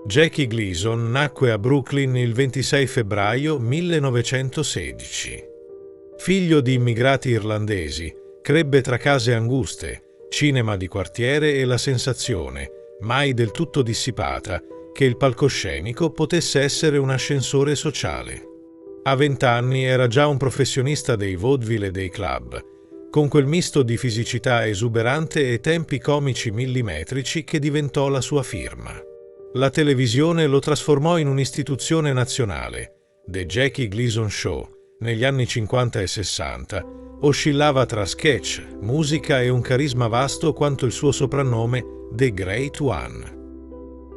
Jackie Gleason nacque a Brooklyn il 26 febbraio 1916. Figlio di immigrati irlandesi, crebbe tra case anguste, cinema di quartiere e la sensazione, mai del tutto dissipata, che il palcoscenico potesse essere un ascensore sociale. A 20 anni era già un professionista dei vaudeville e dei club, con quel misto di fisicità esuberante e tempi comici millimetrici che diventò la sua firma. La televisione lo trasformò in un'istituzione nazionale. The Jackie Gleason Show, negli anni 50 e 60, oscillava tra sketch, musica e un carisma vasto quanto il suo soprannome The Great One.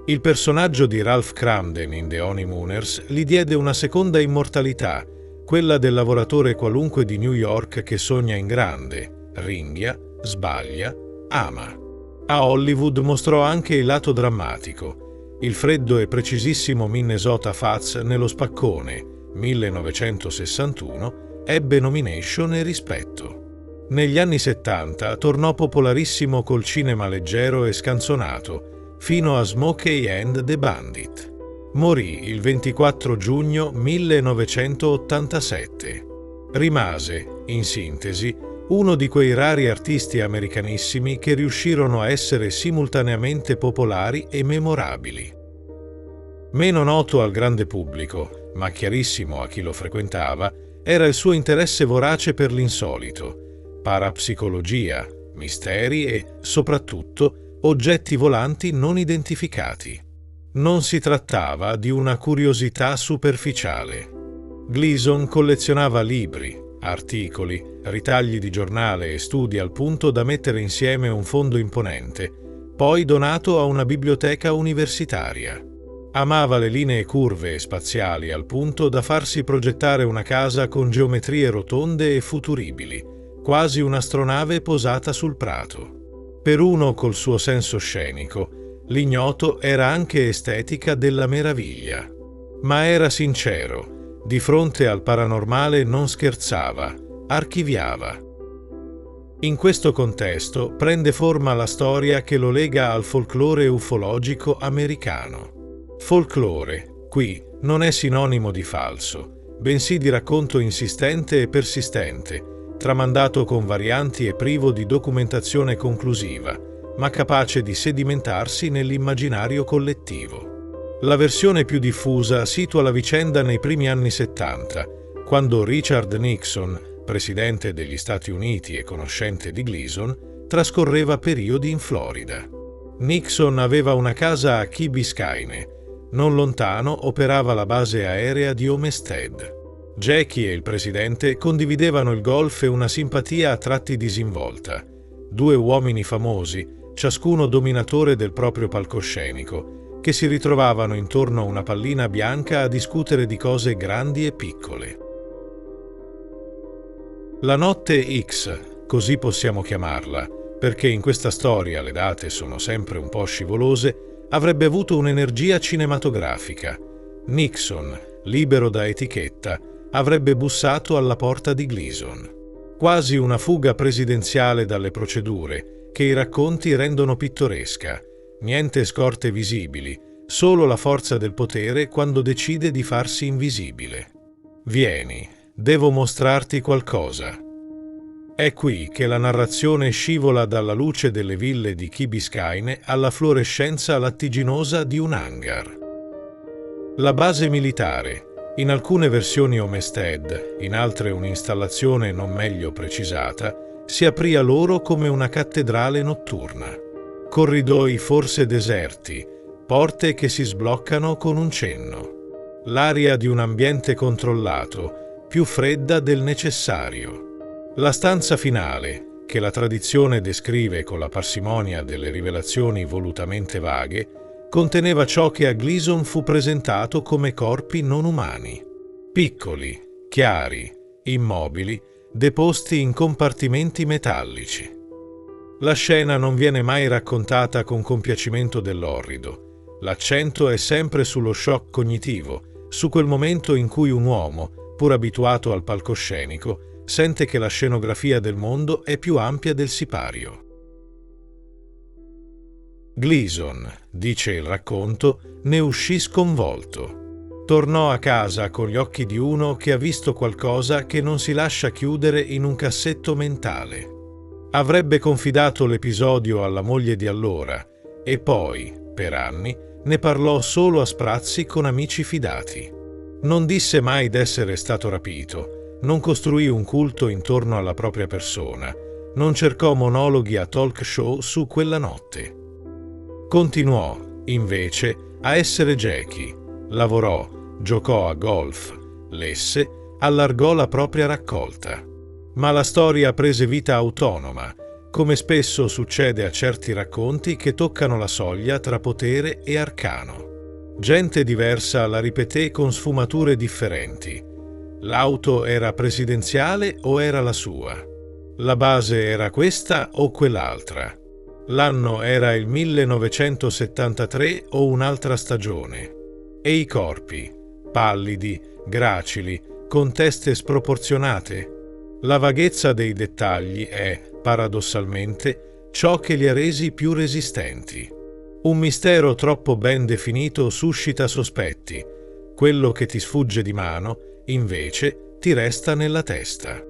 Il personaggio di Ralph Cramden in The Honeymooners gli diede una seconda immortalità, quella del lavoratore qualunque di New York che sogna in grande, ringhia, sbaglia, ama. A Hollywood mostrò anche il lato drammatico. Il freddo e precisissimo Minnesota Fats nello Spaccone, 1961, ebbe nomination e rispetto. Negli anni 70 tornò popolarissimo col cinema leggero e scanzonato, fino a Smokey and the Bandit. Morì il 24 giugno 1987. Rimase, in sintesi, uno di quei rari artisti americanissimi che riuscirono a essere simultaneamente popolari e memorabili. Meno noto al grande pubblico, ma chiarissimo a chi lo frequentava, era il suo interesse vorace per l'insolito, parapsicologia, misteri e, soprattutto, oggetti volanti non identificati. Non si trattava di una curiosità superficiale. Gleason collezionava libri, articoli, ritagli di giornale e studi al punto da mettere insieme un fondo imponente, poi donato a una biblioteca universitaria. Amava le linee curve e spaziali al punto da farsi progettare una casa con geometrie rotonde e futuribili, quasi un'astronave posata sul prato. Per uno col suo senso scenico, l'ignoto era anche estetica della meraviglia. Ma era sincero. Di fronte al paranormale non scherzava, archiviava. In questo contesto prende forma la storia che lo lega al folklore ufologico americano. Folklore, qui, non è sinonimo di falso, bensì di racconto insistente e persistente, tramandato con varianti e privo di documentazione conclusiva, ma capace di sedimentarsi nell'immaginario collettivo. La versione più diffusa situa la vicenda nei primi anni 70, quando Richard Nixon, presidente degli Stati Uniti e conoscente di Gleason, trascorreva periodi in Florida. Nixon aveva una casa a Key Biscayne. Non lontano operava la base aerea di Homestead. Jackie e il presidente condividevano il golf e una simpatia a tratti disinvolta. Due uomini famosi, ciascuno dominatore del proprio palcoscenico, che si ritrovavano intorno a una pallina bianca a discutere di cose grandi e piccole. La notte X, così possiamo chiamarla, perché in questa storia le date sono sempre un po' scivolose, avrebbe avuto un'energia cinematografica. Nixon, libero da etichetta, avrebbe bussato alla porta di Gleason. Quasi una fuga presidenziale dalle procedure, che i racconti rendono pittoresca. Niente scorte visibili, solo la forza del potere quando decide di farsi invisibile. Vieni, devo mostrarti qualcosa. È qui che la narrazione scivola dalla luce delle ville di Key Biscayne alla fluorescenza lattiginosa di un hangar. La base militare, in alcune versioni Homestead, in altre un'installazione non meglio precisata, si aprì a loro come una cattedrale notturna. Corridoi forse deserti, porte che si sbloccano con un cenno. L'aria di un ambiente controllato, più fredda del necessario. La stanza finale, che la tradizione descrive con la parsimonia delle rivelazioni volutamente vaghe, conteneva ciò che a Gleason fu presentato come corpi non umani. Piccoli, chiari, immobili, deposti in compartimenti metallici. La scena non viene mai raccontata con compiacimento dell'orrido. L'accento è sempre sullo shock cognitivo, su quel momento in cui un uomo, pur abituato al palcoscenico, sente che la scenografia del mondo è più ampia del sipario. Gleason, dice il racconto, ne uscì sconvolto. Tornò a casa con gli occhi di uno che ha visto qualcosa che non si lascia chiudere in un cassetto mentale. Avrebbe confidato l'episodio alla moglie di allora e poi, per anni, ne parlò solo a sprazzi con amici fidati. Non disse mai d'essere stato rapito, non costruì un culto intorno alla propria persona, non cercò monologhi a talk show su quella notte. Continuò, invece, a essere Jackie. Lavorò, giocò a golf, lesse, allargò la propria raccolta. Ma la storia prese vita autonoma, come spesso succede a certi racconti che toccano la soglia tra potere e arcano. Gente diversa la ripeté con sfumature differenti. L'auto era presidenziale o era la sua? La base era questa o quell'altra? L'anno era il 1973 o un'altra stagione? E i corpi? Pallidi, gracili, con teste sproporzionate? La vaghezza dei dettagli è, paradossalmente, ciò che li ha resi più resistenti. Un mistero troppo ben definito suscita sospetti. Quello che ti sfugge di mano, invece, ti resta nella testa.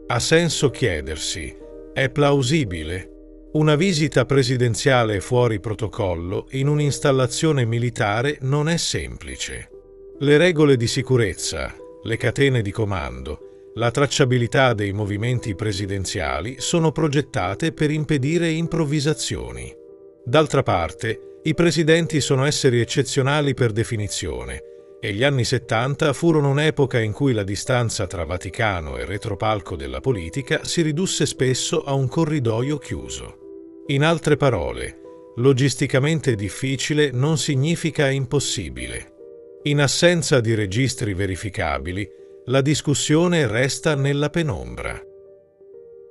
Ha senso chiedersi: è plausibile? Una visita presidenziale fuori protocollo in un'installazione militare non è semplice. Le regole di sicurezza, le catene di comando, la tracciabilità dei movimenti presidenziali sono progettate per impedire improvvisazioni. D'altra parte, i presidenti sono esseri eccezionali per definizione e gli anni 70 furono un'epoca in cui la distanza tra Vaticano e retropalco della politica si ridusse spesso a un corridoio chiuso. In altre parole, logisticamente difficile non significa impossibile. In assenza di registri verificabili, la discussione resta nella penombra.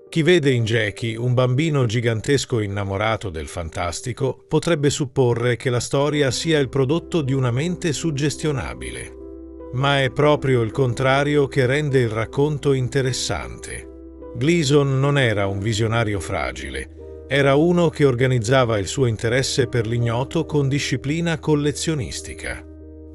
Chi vede in Jackie un bambino gigantesco innamorato del fantastico potrebbe supporre che la storia sia il prodotto di una mente suggestionabile. Ma è proprio il contrario che rende il racconto interessante. Gleason non era un visionario fragile, era uno che organizzava il suo interesse per l'ignoto con disciplina collezionistica.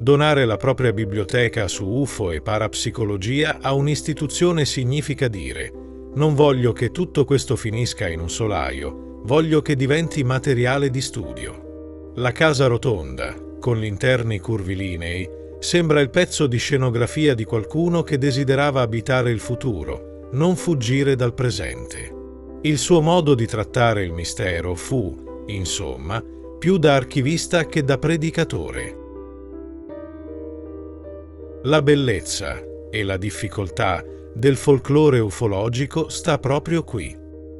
Donare la propria biblioteca su UFO e parapsicologia a un'istituzione significa dire: non voglio che tutto questo finisca in un solaio, voglio che diventi materiale di studio. La casa rotonda, con gli interni curvilinei, sembra il pezzo di scenografia di qualcuno che desiderava abitare il futuro, non fuggire dal presente. Il suo modo di trattare il mistero fu, insomma, più da archivista che da predicatore. La bellezza e la difficoltà del folklore ufologico sta proprio qui.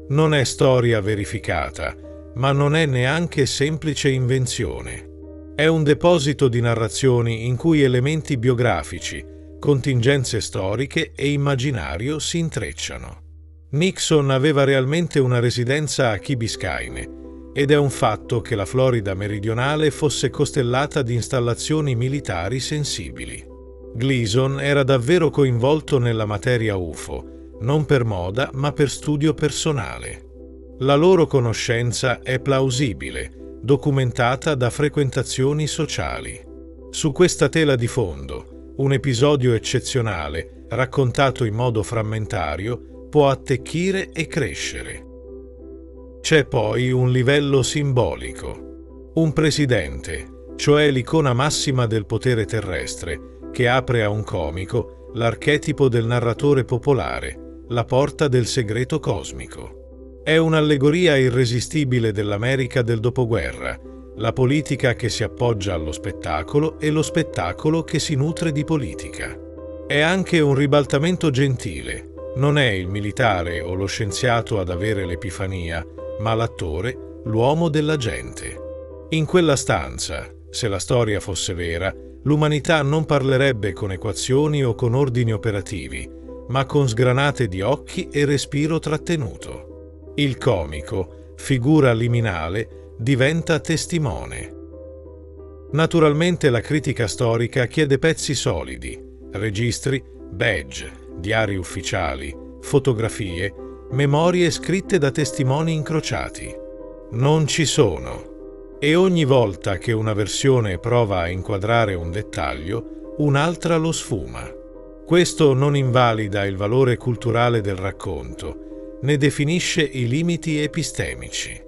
Non è storia verificata, ma non è neanche semplice invenzione. È un deposito di narrazioni in cui elementi biografici, contingenze storiche e immaginario si intrecciano. Nixon aveva realmente una residenza a Key Biscayne ed è un fatto che la Florida meridionale fosse costellata di installazioni militari sensibili. Gleason era davvero coinvolto nella materia UFO, non per moda ma per studio personale. La loro conoscenza è plausibile, documentata da frequentazioni sociali. Su questa tela di fondo, un episodio eccezionale, raccontato in modo frammentario, può attecchire e crescere. C'è poi un livello simbolico. Un presidente, cioè l'icona massima del potere terrestre, che apre a un comico l'archetipo del narratore popolare, la porta del segreto cosmico. È un'allegoria irresistibile dell'America del dopoguerra, la politica che si appoggia allo spettacolo e lo spettacolo che si nutre di politica. È anche un ribaltamento gentile. Non è il militare o lo scienziato ad avere l'epifania, ma l'attore, l'uomo della gente. In quella stanza, se la storia fosse vera, l'umanità non parlerebbe con equazioni o con ordini operativi, ma con sgranate di occhi e respiro trattenuto. Il comico, figura liminale, diventa testimone. Naturalmente la critica storica chiede pezzi solidi, registri, badge, diari ufficiali, fotografie, memorie scritte da testimoni incrociati. Non ci sono. E ogni volta che una versione prova a inquadrare un dettaglio, un'altra lo sfuma. Questo non invalida il valore culturale del racconto, ne definisce i limiti epistemici.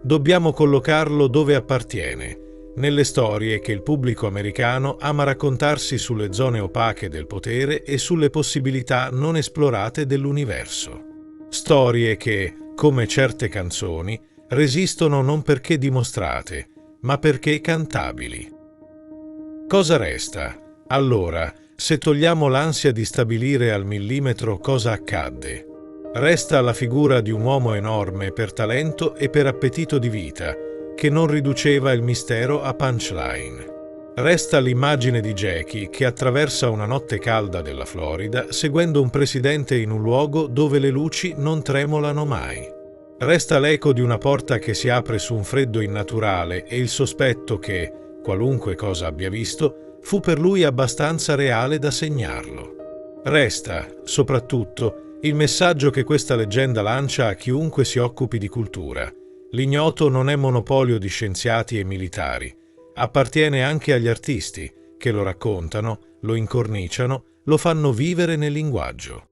Dobbiamo collocarlo dove appartiene, nelle storie che il pubblico americano ama raccontarsi sulle zone opache del potere e sulle possibilità non esplorate dell'universo. Storie che, come certe canzoni, resistono non perché dimostrate, ma perché cantabili. Cosa resta, allora, se togliamo l'ansia di stabilire al millimetro cosa accadde? Resta la figura di un uomo enorme per talento e per appetito di vita, che non riduceva il mistero a punchline. Resta l'immagine di Jackie che attraversa una notte calda della Florida seguendo un presidente in un luogo dove le luci non tremolano mai. Resta l'eco di una porta che si apre su un freddo innaturale e il sospetto che, qualunque cosa abbia visto, fu per lui abbastanza reale da segnarlo. Resta, soprattutto, il messaggio che questa leggenda lancia a chiunque si occupi di cultura. L'ignoto non è monopolio di scienziati e militari. Appartiene anche agli artisti, che lo raccontano, lo incorniciano, lo fanno vivere nel linguaggio.